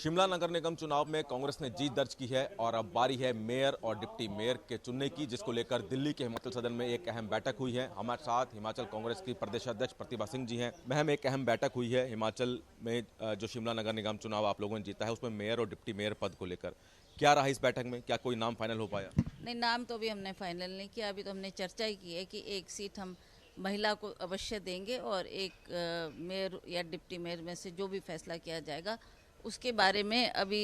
शिमला नगर निगम चुनाव में कांग्रेस ने जीत दर्ज की है और अब बारी है मेयर और डिप्टी मेयर के चुनने की, जिसको लेकर दिल्ली के हिमाचल सदन में एक अहम बैठक हुई है। हमारे साथ हिमाचल कांग्रेस की प्रदेश अध्यक्ष प्रतिभा सिंह जी हैं। महम एक अहम बैठक हुई है हिमाचल में, जो शिमला नगर निगम चुनाव आप लोगों ने जीता है उसमें मेयर और डिप्टी मेयर पद को लेकर क्या रहा इस बैठक में? क्या कोई नाम फाइनल हो पाया? नहीं, नाम तो अभी हमने फाइनल नहीं किया। अभी तो हमने चर्चा ही की है कि एक सीट हम महिला को अवश्य देंगे और एक मेयर या डिप्टी मेयर में से जो भी फैसला किया जाएगा उसके बारे में अभी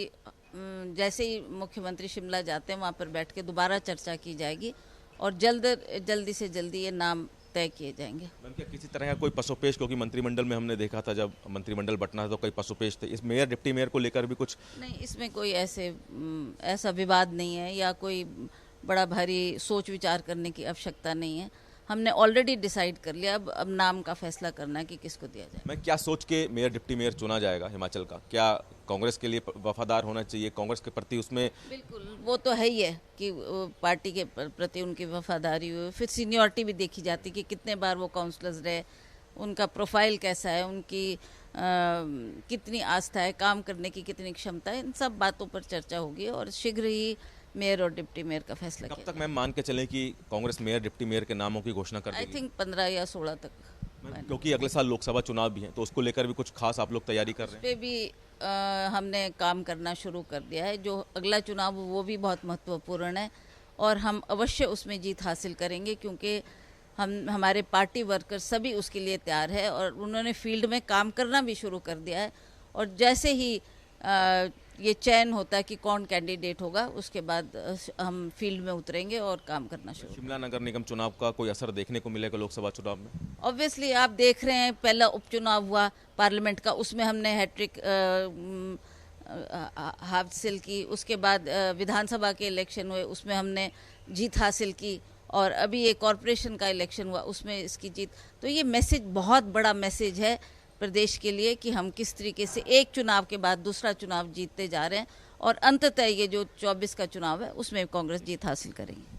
जैसे ही मुख्यमंत्री शिमला जाते हैं वहाँ पर बैठ के दोबारा चर्चा की जाएगी और जल्दी से जल्दी ये नाम तय किए जाएंगे। मैम, क्या किसी तरह का कोई पसोपेश, क्योंकि मंत्रिमंडल में हमने देखा था जब मंत्रिमंडल बंटना था तो कई पसोपेश थे, इस मेयर डिप्टी मेयर को लेकर भी कुछ? नहीं, इसमें कोई ऐसा विवाद नहीं है या कोई बड़ा भारी सोच विचार करने की आवश्यकता नहीं है। हमने ऑलरेडी डिसाइड कर लिया, अब नाम का फैसला करना है कि किसको दिया जाए। मैं क्या सोच के मेयर डिप्टी मेयर चुना जाएगा हिमाचल का? क्या कांग्रेस के लिए वफादार होना चाहिए, कांग्रेस के प्रति उसमें? बिल्कुल, वो तो है ही है कि पार्टी के प्रति उनकी वफादारी हो। फिर सीनियरिटी भी देखी जाती कि कितने बार वो काउंसलर्स रहे, उनका प्रोफाइल कैसा है, उनकी कितनी आस्था है, काम करने की कितनी क्षमता है, इन सब बातों पर चर्चा होगी और शीघ्र ही मेयर और डिप्टी मेयर का फैसला कब किया। तक मैम मान के चलें कि कांग्रेस मेयर डिप्टी मेयर के नामों की घोषणा कर आई देगी? थिंक 15 या 16 तक। क्योंकि अगले साल लोकसभा चुनाव भी हैं तो उसको लेकर भी कुछ खास आप लोग तैयारी कर रहे हैं? पे भी हमने काम करना शुरू कर दिया है। जो अगला चुनाव वो भी बहुत महत्वपूर्ण है और हम अवश्य उसमें जीत हासिल करेंगे क्योंकि हमारे पार्टी वर्कर सभी उसके लिए तैयार है और उन्होंने फील्ड में काम करना भी शुरू कर दिया है। और जैसे ही ये चयन होता है कि कौन कैंडिडेट होगा उसके बाद हम फील्ड में उतरेंगे और काम करना शुरू। शिमला नगर निगम चुनाव का कोई असर देखने को मिलेगा लोकसभा चुनाव में? ऑब्वियसली आप देख रहे हैं, पहला उपचुनाव हुआ पार्लियामेंट का, उसमें हमने हैट्रिक हासिल की। उसके बाद विधानसभा के इलेक्शन हुए, उसमें हमने जीत हासिल की और अभी एक कॉरपोरेशन का इलेक्शन हुआ, उसमें इसकी जीत। तो ये मैसेज, बहुत बड़ा मैसेज है प्रदेश के लिए कि हम किस तरीके से एक चुनाव के बाद दूसरा चुनाव जीतते जा रहे हैं और अंततः ये जो 24 का चुनाव है उसमें कांग्रेस जीत हासिल करेगी।